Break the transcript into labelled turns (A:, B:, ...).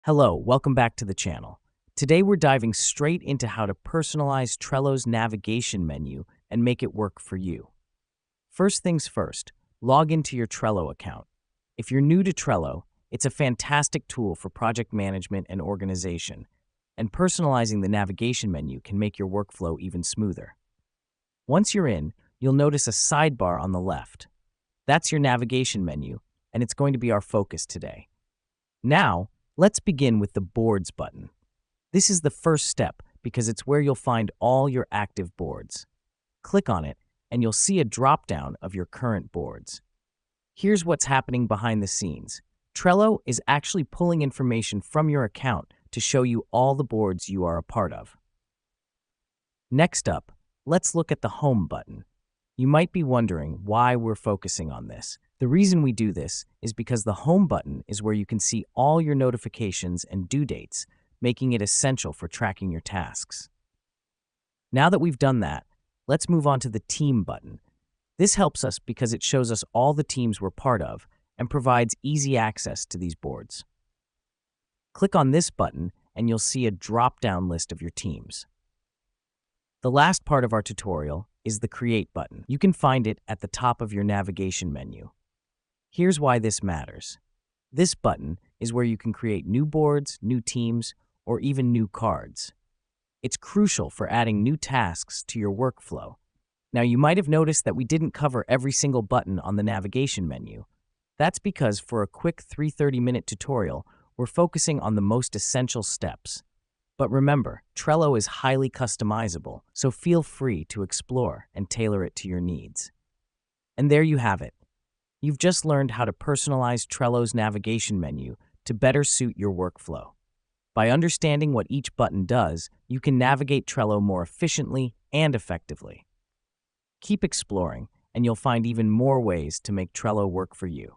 A: Hello, welcome back to the channel. Today we're diving straight into how to personalize Trello's navigation menu and make it work for you. First things first, log into your Trello account. If you're new to Trello, it's a fantastic tool for project management and organization, and personalizing the navigation menu can make your workflow even smoother. Once you're in, you'll notice a sidebar on the left. That's your navigation menu, and it's going to be our focus today. Now, let's begin with the Boards button. This is the first step because it's where you'll find all your active boards. Click on it, and you'll see a drop-down of your current boards. Here's what's happening behind the scenes. Trello is actually pulling information from your account to show you all the boards you are a part of. Next up, let's look at the Home button. You might be wondering why we're focusing on this. The reason we do this is because the Home button is where you can see all your notifications and due dates, making it essential for tracking your tasks. Now that we've done that, let's move on to the Team button. This helps us because it shows us all the teams we're part of and provides easy access to these boards. Click on this button and you'll see a drop-down list of your teams. The last part of our tutorial is the Create button. You can find it at the top of your navigation menu. Here's why this matters. This button is where you can create new boards, new teams, or even new cards. It's crucial for adding new tasks to your workflow. Now, you might have noticed that we didn't cover every single button on the navigation menu. That's because for a quick 330-minute tutorial, we're focusing on the most essential steps. But remember, Trello is highly customizable, so feel free to explore and tailor it to your needs. And there you have it. You've just learned how to personalize Trello's navigation menu to better suit your workflow. By understanding what each button does, you can navigate Trello more efficiently and effectively. Keep exploring, and you'll find even more ways to make Trello work for you.